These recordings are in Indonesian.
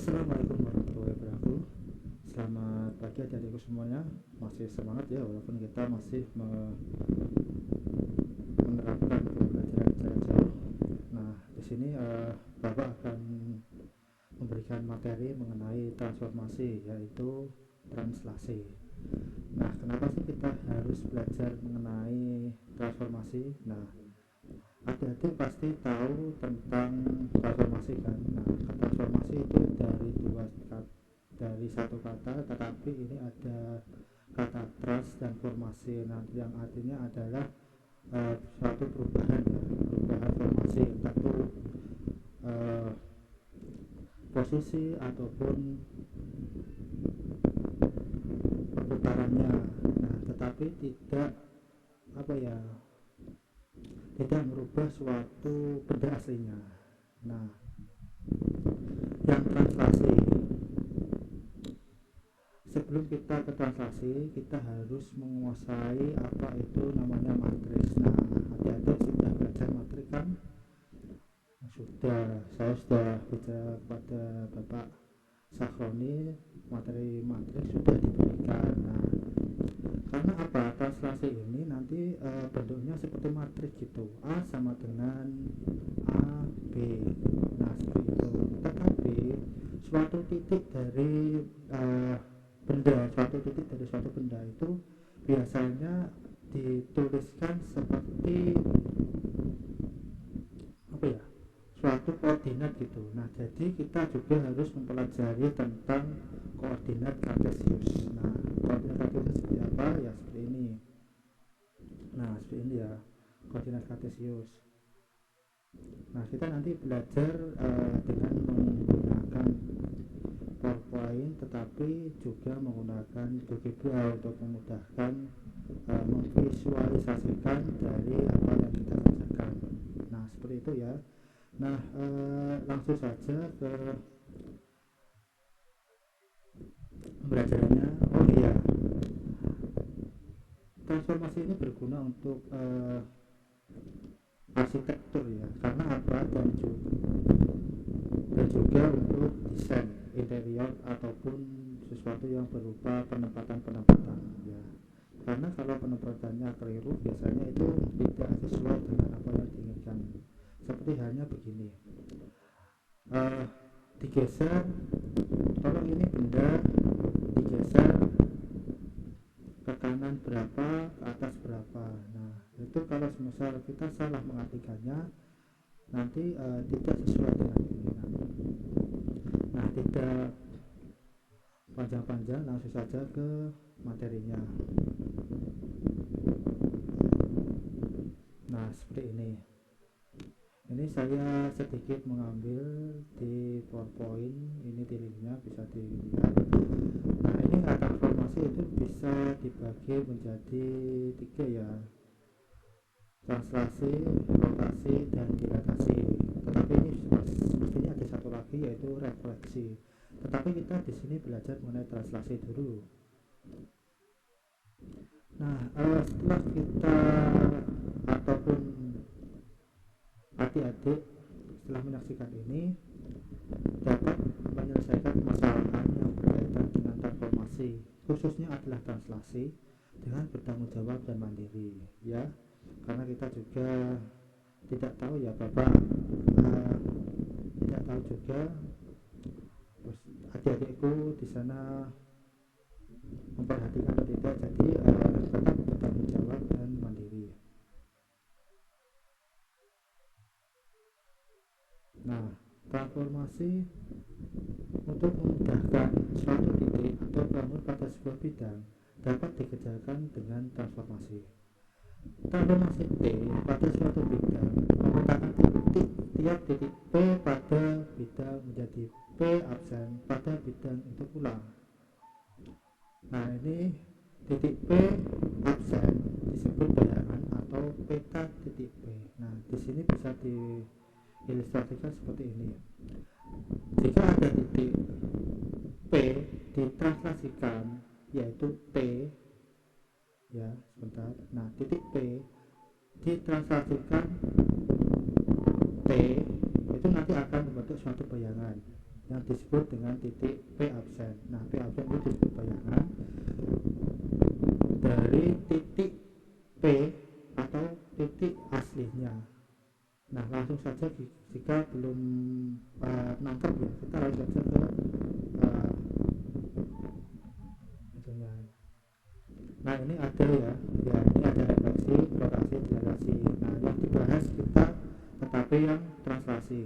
Assalamualaikum warahmatullahi wabarakatuh. Selamat pagi adik-adikku semuanya. Masih semangat ya walaupun kita masih menerapkan pembelajaran jarak jauh. Nah, di sini Bapak akan memberikan materi mengenai transformasi, yaitu translasi. Nah, kenapa sih kita harus belajar mengenai transformasi? Nah, adik-adik pasti tahu tentang transformasi kan. Nah, transformasi itu dari satu kata, tetapi ini ada kata trans dan formasi. Nah, yang artinya adalah suatu perubahan ya, perubahan formasi, tentu uh, posisi ataupun perputarannya. Nah, tetapi tidak apa ya, tidak merubah suatu benda aslinya. Nah, yang translasi, sebelum kita ke translasi, kita harus menguasai apa itu namanya matris. Nah, adik-adik sudah belajar matris kan? Saya sudah bicara kepada Bapak Sakroni, materi matris sudah diberikan. Nah, karena apa, translasi ini nanti bentuknya seperti matris gitu, A sama dengan A B. Nah, seperti itu. Tetapi suatu titik dari suatu benda itu biasanya dituliskan seperti apa ya, suatu koordinat gitu. Nah, jadi kita juga harus mempelajari tentang koordinat kartesius. Nah, koordinat kartesius seperti apa ya, seperti ini. Nah, seperti ini ya, koordinat kartesius. Nah, kita nanti belajar dengan menggunakan PowerPoint, tetapi juga menggunakan GeoGebra untuk memudahkan memvisualisasikan dari apa yang kita kerjakan. Nah, seperti itu ya. Nah, langsung saja ke pembelajarannya. Oh iya, transformasi ini berguna untuk arsitektur ya, karena apa, dan juga untuk desain interior ataupun sesuatu yang berupa penempatan ya. Karena kalau penempatannya keliru, biasanya itu tidak sesuai dengan apa yang diinginkan. Seperti halnya begini, digeser, kalau ini benda digeser ke kanan berapa, ke atas berapa. Nah, itu kalau semisal kita salah mengartikannya, nanti tidak sesuai dengan keinginan. Nah, tidak panjang-panjang, langsung saja ke materinya. Nah, seperti ini. Ini saya sedikit mengambil di PowerPoint, ini di linknya bisa dilihat. Nah, ini transformasi itu bisa dibagi menjadi 3 ya, translasi, rotasi, dan dilatasi. Tetapi ini mestinya ada satu lagi, yaitu refleksi. Tetapi kita di sini belajar mengenai translasi dulu. Nah, setelah kita ataupun adik-adik setelah menyaksikan ini dapat menyelesaikan masalah yang berkaitan dengan transformasi, khususnya adalah translasi, dengan bertanggung jawab dan mandiri ya. Karena kita juga tidak tahu ya, Bapak tidak tahu juga, adik-adikku di sana memperhatikan atau tidak, jadi tetap bertanggung jawab dan mandiri. Nah, transformasi untuk memudahkan suatu titik atau bangun pada sebuah bidang dapat dikerjakan dengan transformasi. Transformasi T pada suatu bidang menggunakan tiap titik P pada bidang menjadi P absen pada bidang itu pula. Nah, ini titik P absen disebut bayangan atau peta titik P. Nah, di sini bisa diilustrasikan seperti ini. Jika ada titik P ditranslasikan, yaitu T ya, sebentar. Nah, titik P ditranslasikan T, itu nanti akan membentuk suatu bayangan. yang disebut dengan titik P absen. Nah, P absen itu disebut bayangan dari titik P atau titik aslinya. Nah, langsung saja jika belum nangkep ya, kita langsung saja ke itunya. Nah, ini ada ya, ini ada refleksi, rotasi, akselerasi. Nah, yang dibahas kita tetapi yang translasi.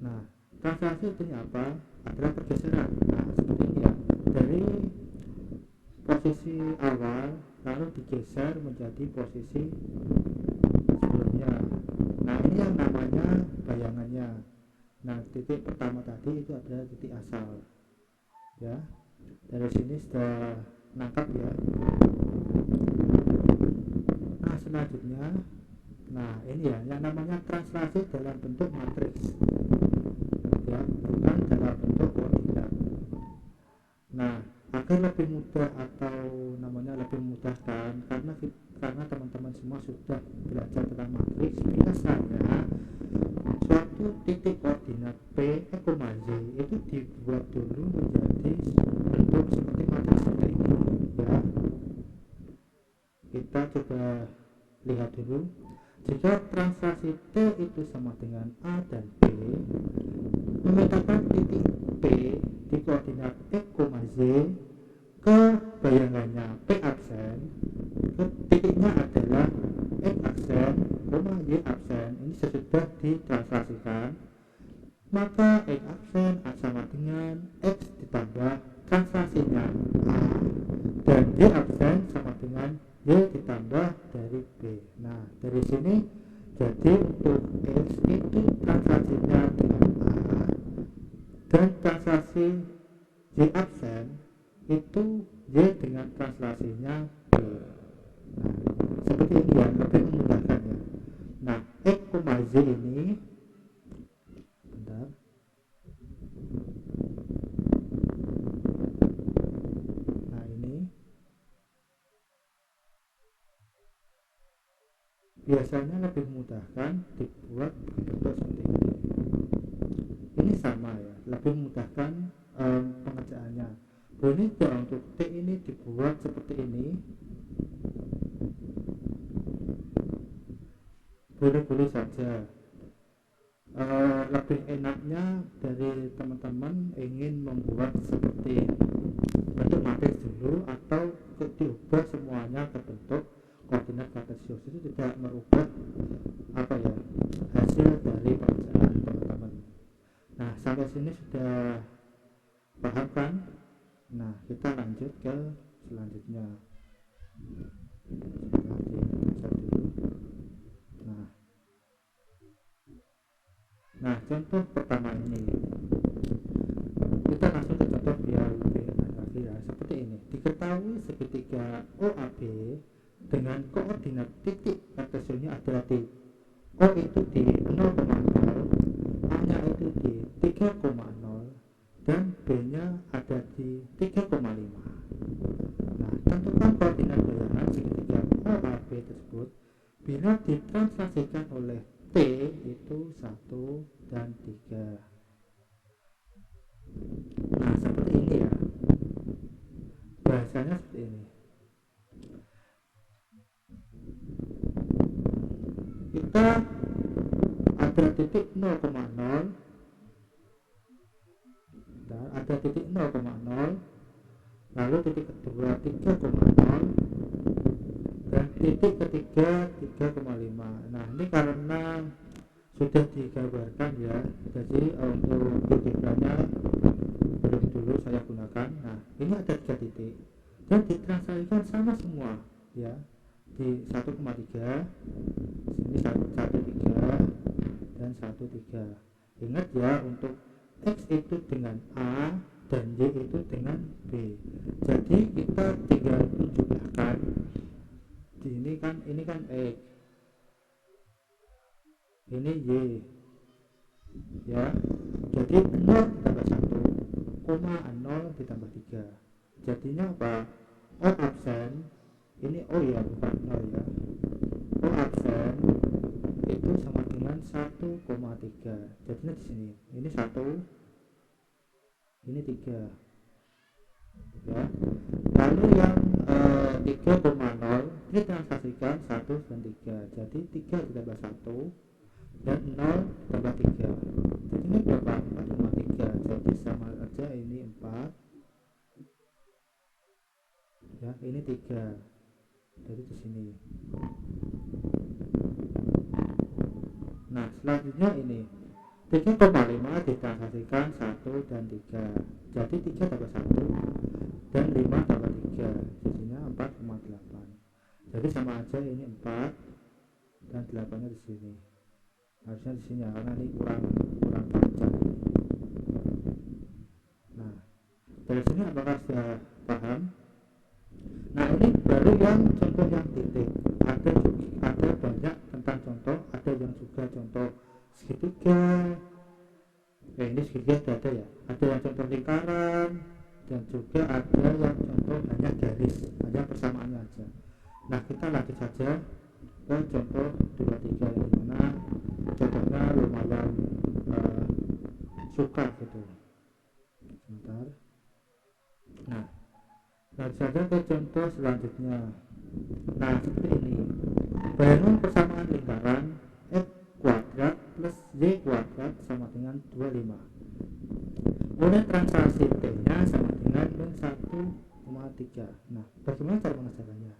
Nah, translasi itu apa? Adalah pergeseran. Nah, seperti ini ya, dari posisi awal lalu digeser menjadi posisi sebelumnya. Nah, ini yang namanya bayangannya. Nah, titik pertama tadi itu adalah titik asal ya. Dari sini sudah nangkap ya. Nah, selanjutnya, nah ini ya yang namanya translasi dalam bentuk matriks ya, bukan dalam bentuk koordinat. Nah, agar lebih mudah atau namanya lebih memudahkan, karena teman-teman semua sudah belajar tentang matriks, biasanya suatu titik koordinat P, Z itu dibuat dulu menjadi bentuk seperti matriks seperti ini ya. Kita coba lihat dulu. Jika translasi T itu sama dengan A dan B, memetakan titik P di koordinat X, Z ke bayangannya P absen, ke titiknya adalah X absen, Y absen. Ini sudah ditranslasikan, maka X absen sama dengan X ditambah translasinya A, dan Y absen sama dengan Y ditambah dari B. Nah, dari sini jadi untuk X itu translasinya dengan A, dan translasi Y absen itu Y dengan translasinya B. Nah, seperti ini ya, lebih memudahkan ya. Nah, X, Z ini bentar. Nah, ini biasanya lebih memudahkan dibuat bentuk seperti ini. Ini sama ya, lebih memudahkan pengerjaannya. Boleh tidak untuk T ini dibuat seperti ini? Boleh-boleh saja. Lebih enaknya dari teman-teman ingin membuat seperti bentuk matriks dulu, atau diubah semuanya ke bentuk koordinat kartesius. Itu tidak merubah hasil dari pekerjaan teman-teman. Nah, sampai sini sudah paham kan? Nah, kita lanjut ke selanjutnya. Nah, contoh pertama ini kita langsung ke contoh biar lebih enak lagi ya. Seperti ini, diketahui segitiga OAB dengan koordinat titik kartesiusnya adalah di O itu di 0,0, A nya itu di 3,0, dan B nya ada di 3,5. Nah, tentukan koordinat bayangan segitiga OAB tersebut bila ditranslasikan oleh T itu 1 dan 3. Nah, seperti ini ya, bahasanya seperti ini. Kita ada titik 0,0, ada titik 0,0, lalu titik kedua 3,0, dan titik ketiga 3,5. Nah, ini karena sudah digambarkan ya, jadi untuk titiknya belum dulu saya gunakan. Nah, ini ada 3 titik dan ditranslasikan sama semua ya, di 1,3, sini 1,3 dan 1,3. Ingat ya, untuk X itu dengan A dan Y itu dengan B. Jadi kita tinggal tunjukkan ini kan X, ini Y ya. Jadi 0 ditambah 1, 0 ditambah 3, jadinya apa? O absen, ini O ya, bukan 0 ya. O absen itu sama dengan 1,3. Jadinya di sini ini 1, ini 3 ya. Lalu yang 3,0 ditransaksikan 1 dan 3. Jadi 3 ditambah 1 dan 0 ditambah 3. Jadi ini berapa? 4,3. Jadi sama aja, ini 4 ya, ini 3. Jadi di sini. Nah, selanjutnya ini 3,5 ditransaksikan 1 dan 3. Jadi 3 tambah 1 dan 5 tambah 3. Jadinya 4,8. Jadi sama aja, ini 4 dan 8-nya di sini. Harusnya di sini ya, karena ini kurang panjang. Nah, dari sini apakah sudah paham? Nah, ini baru yang contoh yang titik. Ada banyak tentang contoh, ada yang juga contoh segitiga. Ini segitiga sudah ada ya. Ada yang contoh lingkaran dan juga ada yang contoh hanya garis, hanya persamaannya aja. Nah, kita lanjut saja ke contoh 23 yang dimana contohnya lumayan suka gitu. Sebentar. Nah, lanjut saja ke contoh selanjutnya. Nah, seperti ini. Bangun persamaan lingkaran x kuadrat plus y kuadrat sama dengan 25. Kemudian transaksi t nya sama dengan min 1,3. Nah, bagaimana cara mengerjakannya?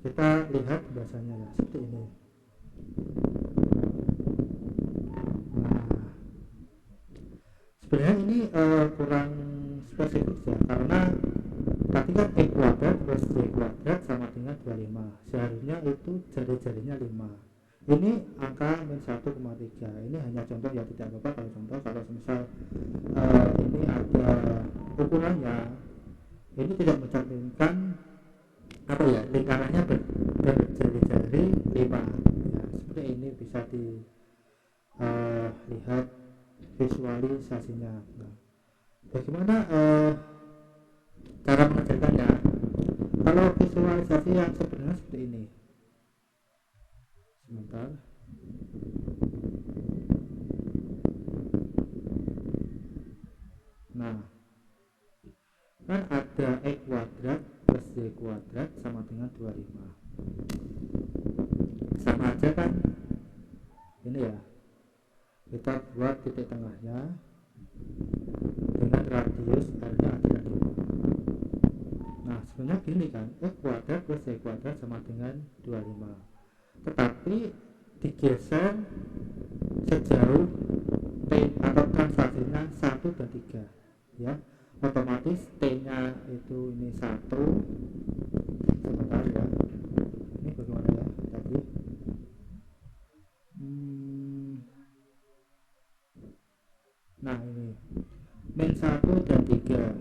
Kita lihat bahasanya ya, seperti ini. Nah, sebenarnya ini kurang spesifik ya, karena tadi kan x kuadrat plus y kuadrat sama dengan 25. Seharusnya itu jari-jarinya 5. Ini angka min 1,3. Ini hanya contoh ya, tidak apa-apa kalau contoh. Kalau misal ini ada ukurannya, ini tidak mencerminkan apa ya, lingkarannya berjari-jari 5 ya. Seperti ini bisa dilihat visualisasinya. Nah, bagaimana cara mengerjakannya? Kalau visualisasi yang sebenarnya seperti ini. Sebentar. Nah, kan ada x kuadrat plus y kuadrat sama dengan 25. Sama aja kan? Ini ya. Kita buat titik tengahnya dengan radius R-nya adalah 5. Nah, sebenarnya gini kan, x kuadrat plus y kuadrat sama dengan 25. Tetapi digeser sejauh t atau transaksinya 1 dan 3 ya. Otomatis t-nya itu ini 1. Sebentar ya. Ini bagaimana ya tadi? Nah, ini min 1 dan 3.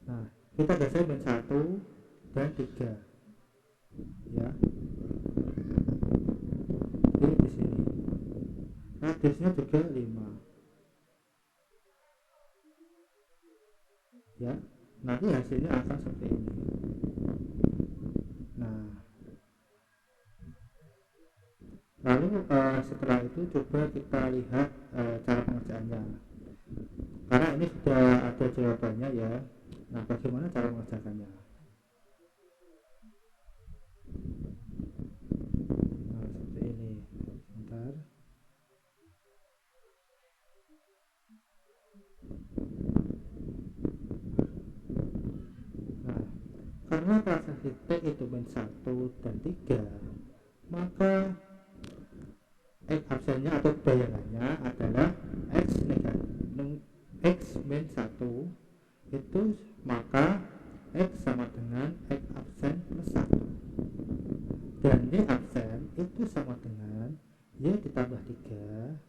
Nah, kita geser min 1 dan 3 ya. Jadi di sini radiusnya juga 5 ya. Nanti hasilnya akan seperti ini. Nah, lalu setelah itu coba kita lihat cara pengerjaannya, karena ini sudah ada jawabannya ya. Nah, bagaimana cara mengerjakannya? Nah, seperti ini. Sebentar. Nah, karena transaksi T itu min 1 dan 3, maka X absennya atau bayangannya adalah X negatif, X min 1 itu, maka X sama dengan X absen plus 1 dan Y absen itu sama dengan Y ditambah 3,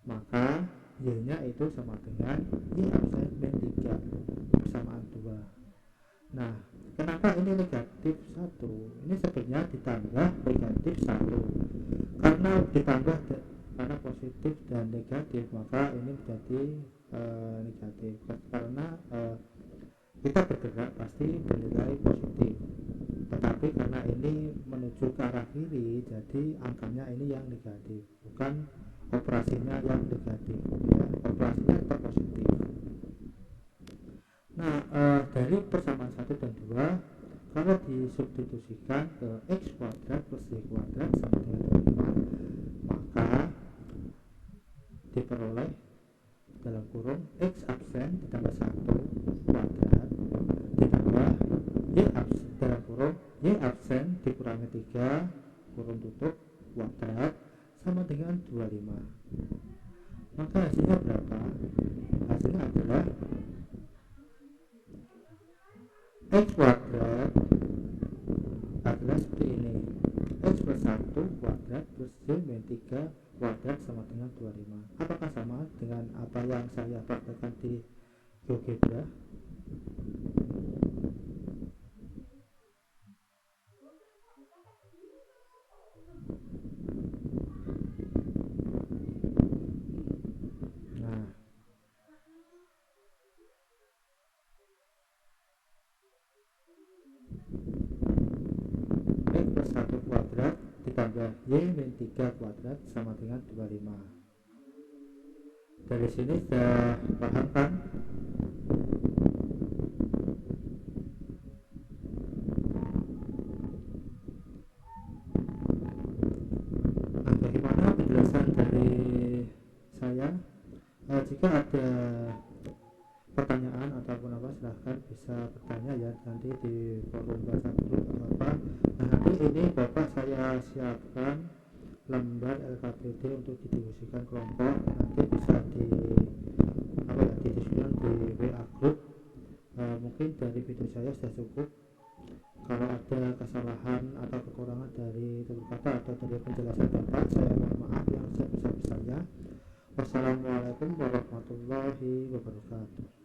maka Y nya itu sama dengan Y absen min 3 persamaan 2. Nah, kenapa ini negatif 1? Ini sebenarnya ditambah negatif 1. Karena ditambah karena positif dan negatif, maka ini menjadi negatif. Karena kita bergerak pasti bernilai positif. tetapi karena ini menuju ke arah kiri, jadi angkanya ini yang negatif, bukan operasinya yang negatif ya, operasinya tetap positif. Nah, dari persamaan 1 dan 2, kalau disubstitusikan ke x kuadrat plus y kuadrat sama dengan 25, maka diperoleh dalam kurung x absen ditambah 1 kuadrat ditambah y absen dalam kurung y absen dikurangi 3 kurung tutup kuadrat sama dengan 25. Maka hasilnya berapa? Hasilnya adalah x kuadrat adalah seperti ini, x plus 1 kuadrat plus y min 3 kuadrat sama dengan 25. Apakah sama dengan apa yang saya praktekkan di GeoGebra? Nah, x plus 1 kuadrat ditambah y min 3 kuadrat sama dengan 25. Dari sini sudah paham kan? Nah, bagaimana penjelasan dari saya? Jika ada pertanyaan ataupun apa, silahkan bisa bertanya ya nanti di forum WhatsApp grup atau apa. Nah, nanti ini Bapak saya siapkan lembar LKPD untuk didiskusikan kelompok, nanti bisa di apa ya, didiskusikan di WA group. Mungkin dari video saya sudah cukup. Kalau ada kesalahan atau kekurangan dari tutur kata atau dari penjelasan Bapak, saya mohon maaf yang sebesar-besarnya. Wassalamualaikum warahmatullahi wabarakatuh.